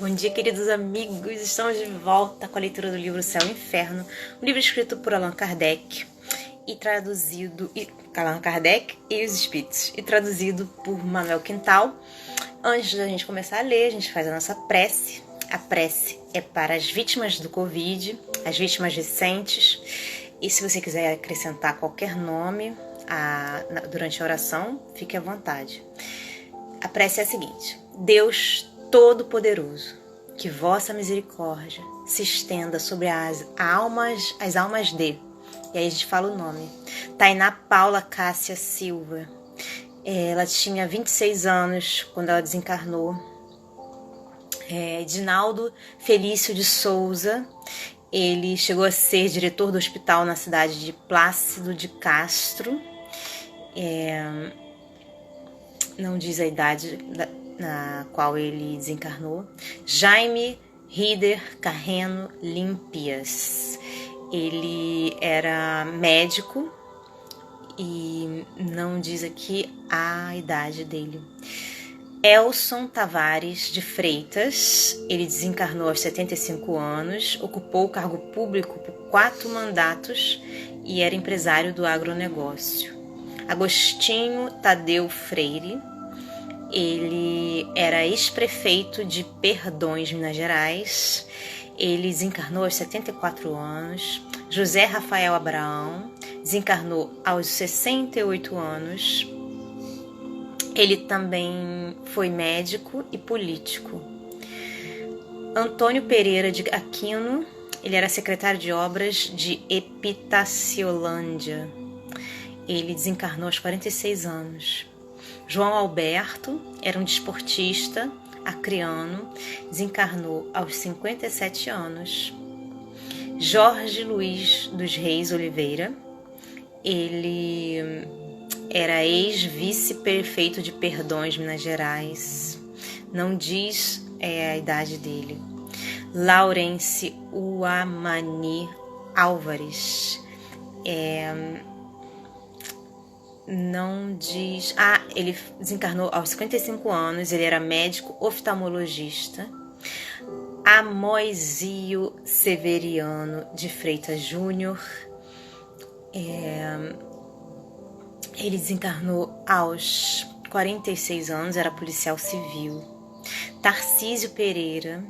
Bom dia, queridos amigos. Estamos de volta com a leitura do livro Céu e Inferno, um livro escrito por Allan Kardec e traduzido Allan Kardec e os Espíritos e traduzido por Manuel Quintal. Antes da gente começar a ler, a gente faz a nossa prece. A prece é para as vítimas do Covid, as vítimas recentes. E se você quiser acrescentar qualquer nome durante a oração, fique à vontade. A prece é a seguinte: Deus Todo-Poderoso, que vossa misericórdia se estenda sobre as almas de... E aí a gente fala o nome. Tainá Paula Cássia Silva. Ela tinha 26 anos quando ela desencarnou. Edinaldo Felício de Souza. Ele chegou a ser diretor do hospital na cidade de Plácido de Castro. Não diz a idade na qual ele desencarnou. Jaime Rider Carreno Límpias. Ele era médico e não diz aqui a idade dele. Elson Tavares de Freitas, ele desencarnou aos 75 anos, ocupou o cargo público por 4 mandatos e era empresário do agronegócio. Agostinho Tadeu Freire, ele era ex-prefeito de Perdões, Minas Gerais. Ele desencarnou aos 74 anos. José Rafael Abraão desencarnou aos 68 anos. Ele também foi médico e político. Antônio Pereira de Aquino, ele era secretário de obras de Epitaciolândia. Ele desencarnou aos 46 anos. João Alberto era um desportista acreano, desencarnou aos 57 anos. Jorge Luiz dos Reis Oliveira, ele era ex-vice-prefeito de Perdões, Minas Gerais. Não diz a idade dele. Laurence Uamani Álvares. Não diz... ele desencarnou aos 55 anos. Ele era médico oftalmologista. Amoisio Severiano de Freitas Júnior. Ele desencarnou aos 46 anos, era policial civil. Tarcísio Pereira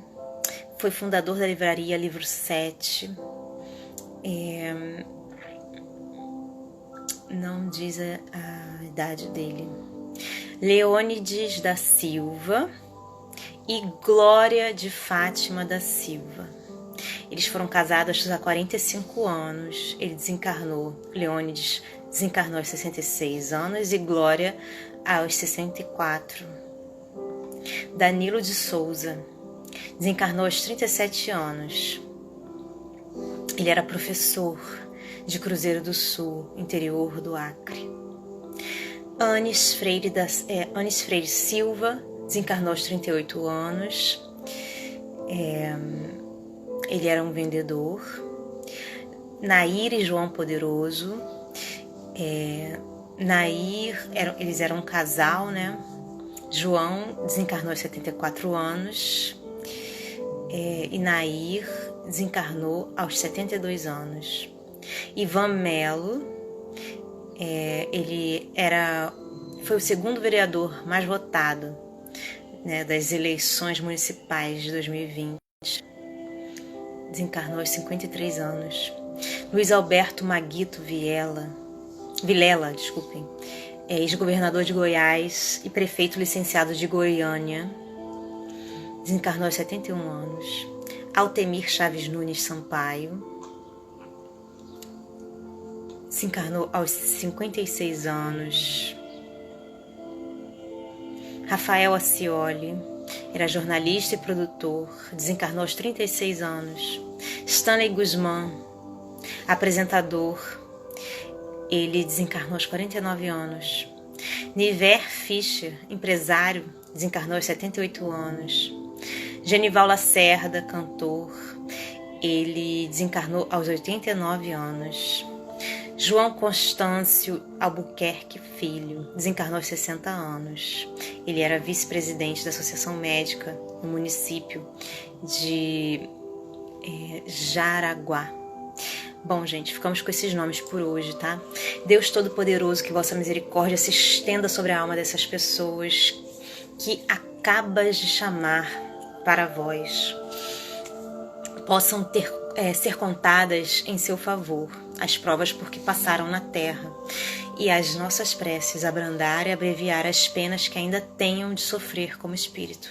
foi fundador da livraria Livro 7. Não diz a idade dele. Leônides da Silva e Glória de Fátima da Silva. Eles foram casados há 45 anos. Ele desencarnou. Leônides desencarnou aos 66 anos e Glória aos 64. Danilo de Souza desencarnou aos 37 anos. Ele era professor de Cruzeiro do Sul, interior do Acre. Anis Freire Silva desencarnou aos 38 anos. Ele era um vendedor. Nair e João Poderoso. Eles eram um casal, né? João desencarnou aos 74 anos. E Nair desencarnou aos 72 anos. Ivan Melo, ele foi o segundo vereador mais votado, né, das eleições municipais de 2020. Desencarnou aos 53 anos. Luiz Alberto Maguito Vilela, ex-governador de Goiás e prefeito licenciado de Goiânia. Desencarnou aos 71 anos. Altemir Chaves Nunes Sampaio desencarnou aos 56 anos. Rafael Acioli era jornalista e produtor, desencarnou aos 36 anos. Stanley Guzmán, apresentador, ele desencarnou aos 49 anos. Niver Fischer, empresário, desencarnou aos 78 anos. Genival Lacerda, cantor, ele desencarnou aos 89 anos. João Constâncio Albuquerque Filho, desencarnou aos 60 anos. Ele era vice-presidente da Associação Médica no município de Jaraguá. Bom, gente, ficamos com esses nomes por hoje, tá? Deus Todo-Poderoso, que vossa misericórdia se estenda sobre a alma dessas pessoas que acabas de chamar para vós. Possam ser contadas em seu favor as provas por que passaram na terra, e as nossas preces abrandar e abreviar as penas que ainda tenham de sofrer como espírito.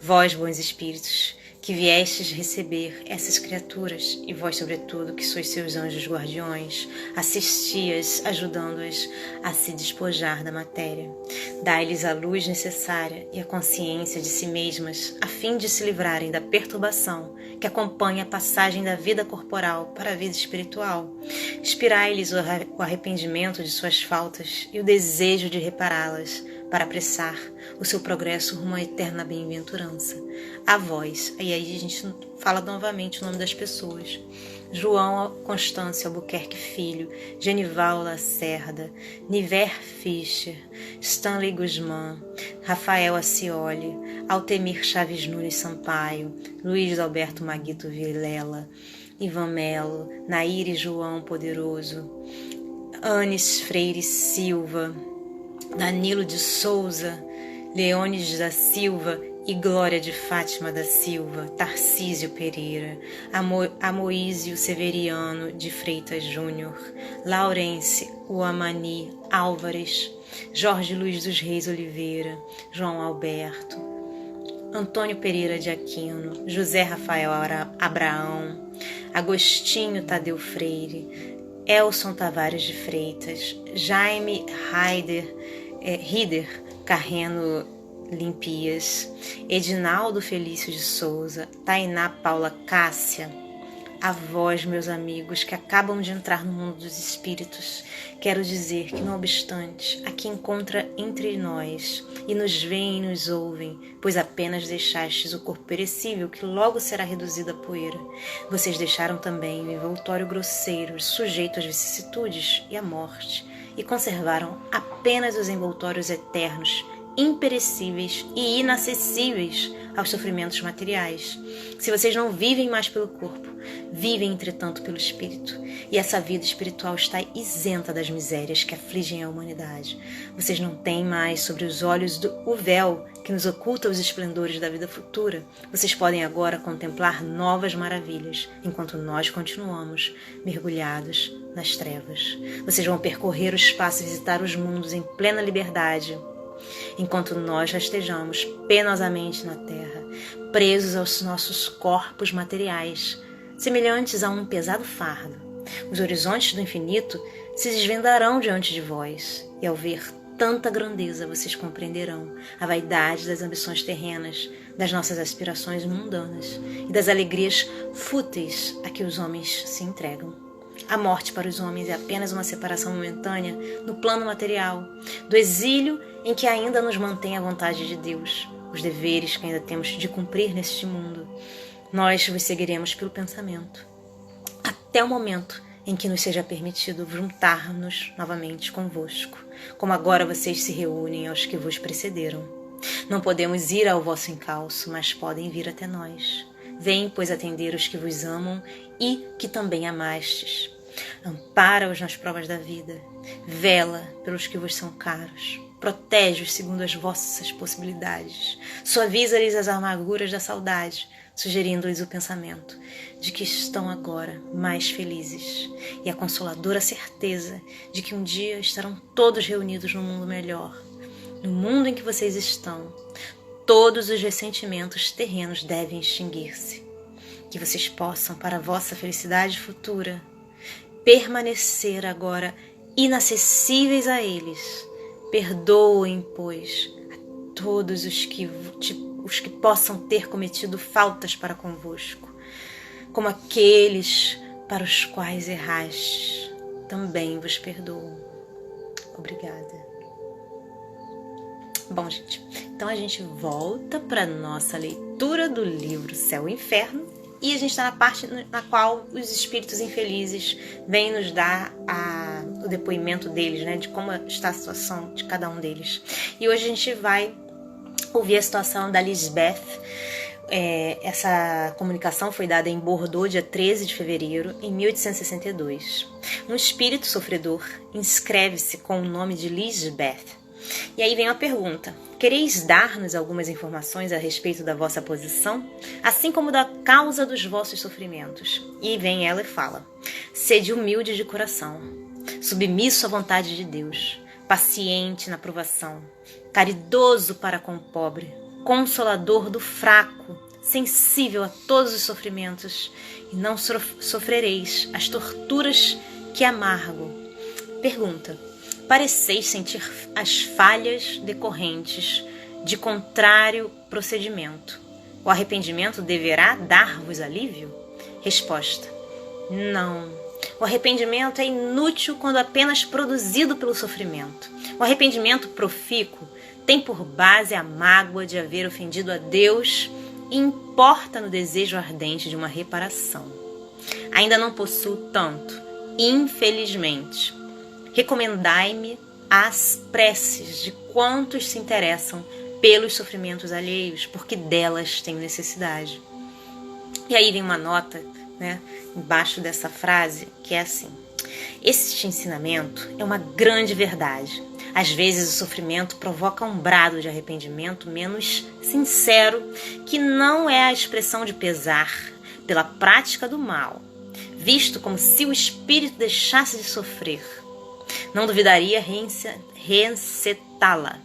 Vós, bons espíritos, que viestes receber essas criaturas, e vós, sobretudo, que sois seus anjos guardiões, assisti-as, ajudando-as a se despojar da matéria. Dai-lhes a luz necessária e a consciência de si mesmas, a fim de se livrarem da perturbação que acompanha a passagem da vida corporal para a vida espiritual. Inspirai-lhes o arrependimento de suas faltas e o desejo de repará-las, para apressar o seu progresso rumo à eterna bem-aventurança. A vós, e aí a gente fala novamente o nome das pessoas: João Constâncio Albuquerque Filho, Genival Lacerda, Niver Fischer, Stanley Guzmán, Rafael Acioli, Altemir Chaves Nunes Sampaio, Luiz Alberto Maguito Vilela, Ivan Melo, Nair João Poderoso, Anis Freire Silva, Danilo de Souza, Leônides da Silva e Glória de Fátima da Silva, Tarcísio Pereira, Amoísio Severiano de Freitas Júnior, Laurence Uamani Álvares, Jorge Luiz dos Reis Oliveira, João Alberto, Antônio Pereira de Aquino, José Rafael Abraão, Agostinho Tadeu Freire, Elson Tavares de Freitas, Jaime Rider Carreno Limpias, Edinaldo Felício de Souza, Tainá Paula Cássia. A vós, meus amigos, que acabam de entrar no mundo dos espíritos, quero dizer que, não obstante, aqui encontra entre nós, e nos veem e nos ouvem, pois apenas deixastes o corpo perecível, que logo será reduzido a poeira. Vocês deixaram também o envoltório grosseiro, sujeito às vicissitudes e à morte, e conservaram apenas os envoltórios eternos, imperecíveis e inacessíveis aos sofrimentos materiais. Se vocês não vivem mais pelo corpo, vivem, entretanto, pelo espírito, e essa vida espiritual está isenta das misérias que afligem a humanidade. Vocês não têm mais sobre os olhos o véu que nos oculta os esplendores da vida futura. Vocês podem agora contemplar novas maravilhas, enquanto nós continuamos mergulhados nas trevas. Vocês vão percorrer o espaço e visitar os mundos em plena liberdade, enquanto nós rastejamos penosamente na terra, presos aos nossos corpos materiais, semelhantes a um pesado fardo. Os horizontes do infinito se desvendarão diante de vós, e ao ver tanta grandeza vocês compreenderão a vaidade das ambições terrenas, das nossas aspirações mundanas e das alegrias fúteis a que os homens se entregam. A morte para os homens é apenas uma separação momentânea no plano material, do exílio em que ainda nos mantém a vontade de Deus, os deveres que ainda temos de cumprir neste mundo. Nós vos seguiremos pelo pensamento, até o momento em que nos seja permitido juntar-nos novamente convosco, como agora vocês se reúnem aos que vos precederam. Não podemos ir ao vosso encalço, mas podem vir até nós. Vem, pois, atender os que vos amam e que também amastes. Ampara-os nas provas da vida. Vela pelos que vos são caros. Protege-os segundo as vossas possibilidades. Suaviza-lhes as amarguras da saudade, sugerindo-lhes o pensamento de que estão agora mais felizes e a consoladora certeza de que um dia estarão todos reunidos num mundo melhor. No mundo em que vocês estão, todos os ressentimentos terrenos devem extinguir-se. Que vocês possam, para a vossa felicidade futura, permanecer agora inacessíveis a eles. Perdoem, pois, a todos os que possam ter cometido faltas para convosco, como aqueles para os quais errastes, também vos perdoo. Obrigada. Bom, gente, então a gente volta para nossa leitura do livro Céu e Inferno, e a gente está na parte na qual os espíritos infelizes vêm nos dar o depoimento deles, né, de como está a situação de cada um deles. E hoje a gente vai ouvi a situação da Lisbeth. Essa comunicação foi dada em Bordeaux, dia 13 de fevereiro, em 1862. Um espírito sofredor inscreve-se com o nome de Lisbeth. E aí vem a pergunta: quereis dar-nos algumas informações a respeito da vossa posição, assim como da causa dos vossos sofrimentos? E vem ela e fala: sede humilde de coração, submisso à vontade de Deus, paciente na provação, caridoso para com o pobre, consolador do fraco, sensível a todos os sofrimentos, e não sofrereis as torturas que amargam. Pergunta: pareceis sentir as falhas decorrentes de contrário procedimento. O arrependimento deverá dar-vos alívio? Resposta: não. O arrependimento é inútil quando apenas produzido pelo sofrimento. O arrependimento profícuo tem por base a mágoa de haver ofendido a Deus e importa no desejo ardente de uma reparação. Ainda não possuo tanto, infelizmente. Recomendai-me as preces de quantos se interessam pelos sofrimentos alheios, porque delas tenho necessidade. E aí vem uma nota, embaixo dessa frase, que é assim: este ensinamento é uma grande verdade. Às vezes o sofrimento provoca um brado de arrependimento menos sincero, que não é a expressão de pesar pela prática do mal, visto como se o espírito deixasse de sofrer. Não duvidaria reencetá-la.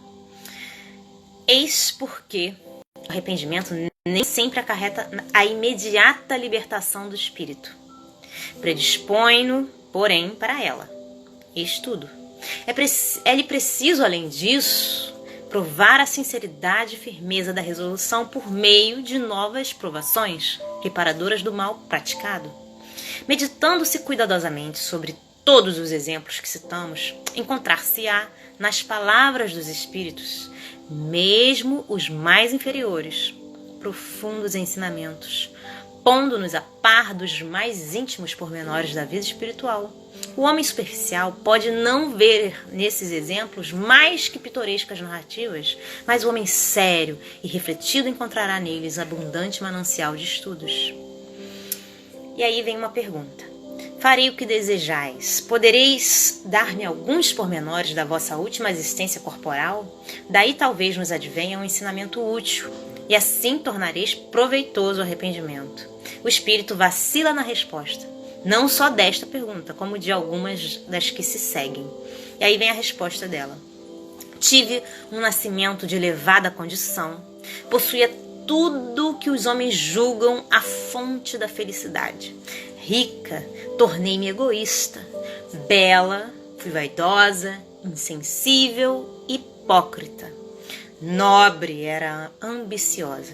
Eis porque o arrependimento nem sempre acarreta a imediata libertação do espírito. Predispõe-no, porém, para ela. Estudo. É-lhe preciso, além disso, provar a sinceridade e firmeza da resolução por meio de novas provações, reparadoras do mal praticado. Meditando-se cuidadosamente sobre todos os exemplos que citamos, encontrar-se-á nas palavras dos Espíritos, mesmo os mais inferiores, profundos ensinamentos, pondo-nos a par dos mais íntimos pormenores da vida espiritual. O homem superficial pode não ver nesses exemplos mais que pitorescas narrativas, mas o homem sério e refletido encontrará neles abundante manancial de estudos. E aí vem uma pergunta: farei o que desejais. Podereis dar-me alguns pormenores da vossa última existência corporal? Daí talvez nos advenha um ensinamento útil, e assim tornareis proveitoso o arrependimento. O espírito vacila na resposta, não só desta pergunta, como de algumas das que se seguem. E aí vem a resposta dela: tive um nascimento de elevada condição, possuía tudo que os homens julgam a fonte da felicidade. Rica, tornei-me egoísta. Bela, fui vaidosa, insensível, hipócrita. Nobre, era ambiciosa.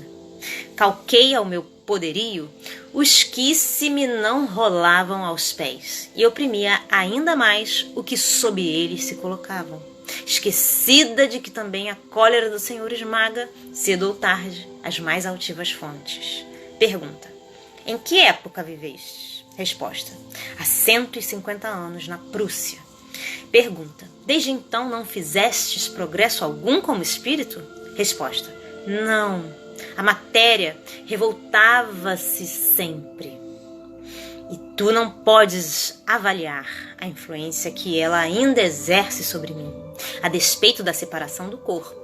Calquei ao meu poderio os que se me não rolavam aos pés, e oprimia ainda mais o que sob eles se colocavam, esquecida de que também a cólera do Senhor esmaga, cedo ou tarde, as mais altivas fontes. Pergunta: em que época viveste? Resposta: há 150 anos, na Prússia. Pergunta: desde então não fizestes progresso algum como espírito? Resposta: não. A matéria revoltava-se sempre. E tu não podes avaliar a influência que ela ainda exerce sobre mim, a despeito da separação do corpo.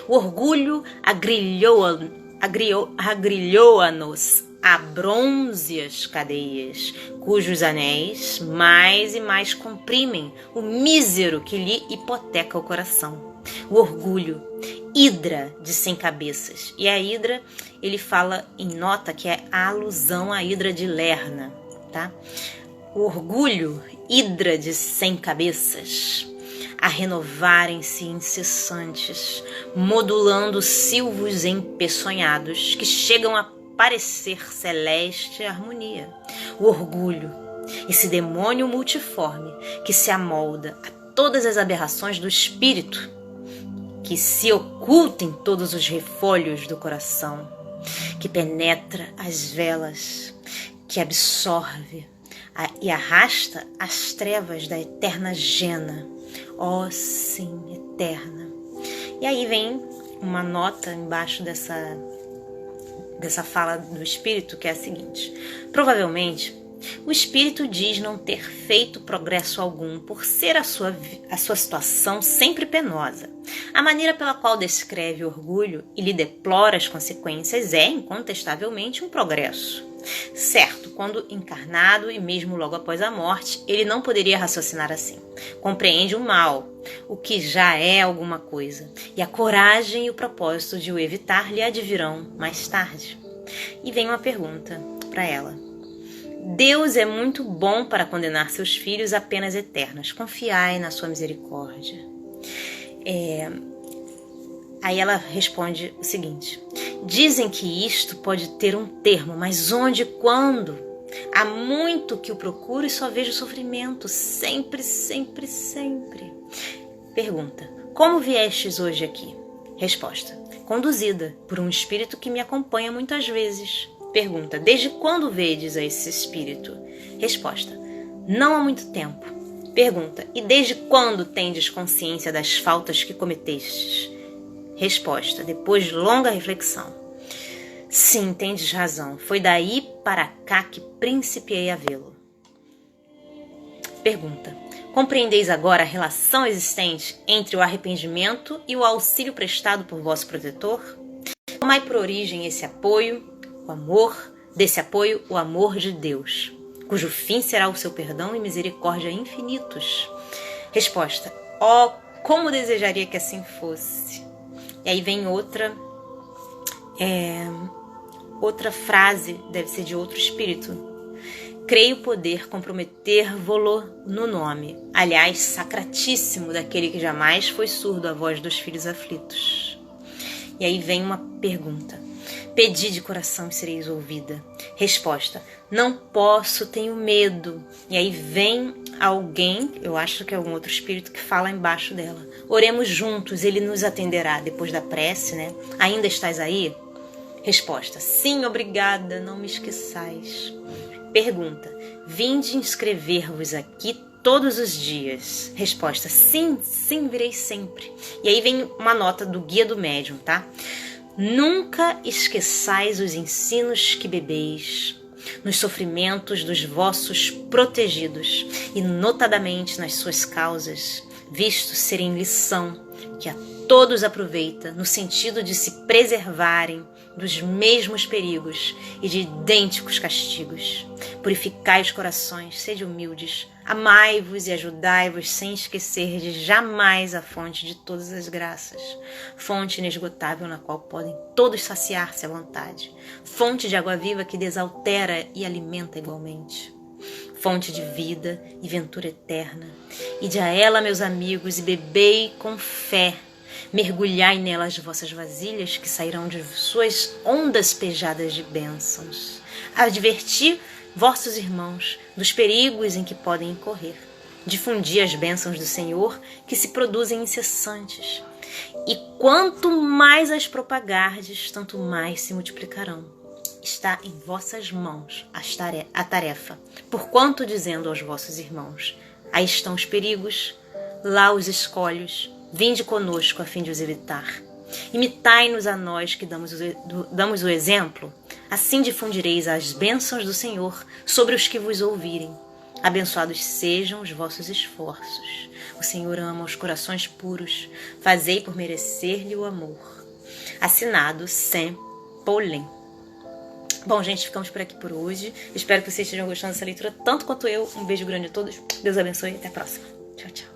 O orgulho agrilhoa-nos a brônzeas cadeias, cujos anéis mais e mais comprimem o mísero que lhe hipoteca o coração. O orgulho, hidra de 100 cabeças. E a hidra, ele fala em nota que é a alusão à hidra de Lerna, tá? O orgulho, hidra de 100 cabeças, a renovarem-se incessantes, modulando silvos empeçonhados que chegam a parecer celeste harmonia. O orgulho, esse demônio multiforme que se amolda a todas as aberrações do espírito, que se oculta em todos os refolhos do coração, que penetra as velas, que absorve e arrasta as trevas da eterna jena. Ó, sim, eterna. E aí vem uma nota embaixo dessa fala do espírito, que é a seguinte: provavelmente o espírito diz não ter feito progresso algum por ser a sua situação sempre penosa. A maneira pela qual descreve o orgulho e lhe deplora as consequências é, incontestavelmente, um progresso. Certo, quando encarnado e mesmo logo após a morte, ele não poderia raciocinar assim. Compreende o mal, o que já é alguma coisa, e a coragem e o propósito de o evitar lhe advirão mais tarde. E vem uma pergunta para ela. Deus é muito bom para condenar seus filhos a penas eternas. Confiai na sua misericórdia. Aí ela responde o seguinte: dizem que isto pode ter um termo, mas onde e quando? Há muito que o procuro e só vejo sofrimento, sempre, sempre, sempre. Pergunta: como viestes hoje aqui? Resposta: conduzida por um espírito que me acompanha muitas vezes. Pergunta: desde quando vedes a esse espírito? Resposta: não há muito tempo. Pergunta: e desde quando tendes consciência das faltas que cometestes? Resposta: depois de longa reflexão. Sim, tendes razão. Foi daí para cá que principiei a vê-lo. Pergunta: compreendeis agora a relação existente entre o arrependimento e o auxílio prestado por vosso protetor? Tomai por origem esse apoio, o amor, desse apoio, o amor de Deus, cujo fim será o seu perdão e misericórdia infinitos. Resposta: oh, como desejaria que assim fosse. E aí vem outra frase, deve ser de outro espírito. Creio poder comprometer-vo-lo no nome, aliás, sacratíssimo daquele que jamais foi surdo à voz dos filhos aflitos. E aí vem uma pergunta: pedi de coração e sereis ouvida. Resposta: não posso, tenho medo. E aí vem alguém, eu acho que é algum outro espírito, que fala embaixo dela: oremos juntos, ele nos atenderá. Depois da prece, né? Ainda estás aí? Resposta: sim, obrigada, não me esqueçais. Pergunta: vinde inscrever-vos aqui todos os dias? Resposta: sim, sim, virei sempre. E aí vem uma nota do Guia do Médium, tá? Nunca esqueçais os ensinos que bebeis nos sofrimentos dos vossos protegidos e notadamente nas suas causas, visto serem lição que a todos aproveita no sentido de se preservarem dos mesmos perigos e de idênticos castigos. Purificai os corações, sede humildes, amai-vos e ajudai-vos sem esquecer de jamais a fonte de todas as graças, fonte inesgotável na qual podem todos saciar-se à vontade, fonte de água viva que desaltera e alimenta igualmente, fonte de vida e ventura eterna. Ide a ela, meus amigos, e bebei com fé. Mergulhai nela as vossas vasilhas, que sairão de suas ondas pejadas de bênçãos. Adverti vossos irmãos dos perigos em que podem incorrer. Difundi as bênçãos do Senhor, que se produzem incessantes. E quanto mais as propagardes, tanto mais se multiplicarão. Está em vossas mãos a tarefa. Porquanto, dizendo aos vossos irmãos: aí estão os perigos, lá os escolhos, vinde conosco a fim de os evitar. Imitai-nos a nós que damos o exemplo, assim difundireis as bênçãos do Senhor sobre os que vos ouvirem. Abençoados sejam os vossos esforços. O Senhor ama os corações puros, fazei por merecer-lhe o amor. Assinado Saint Paulin. Bom, gente, ficamos por aqui por hoje. Espero que vocês estejam gostando dessa leitura tanto quanto eu. Um beijo grande a todos. Deus abençoe e até a próxima. Tchau, tchau.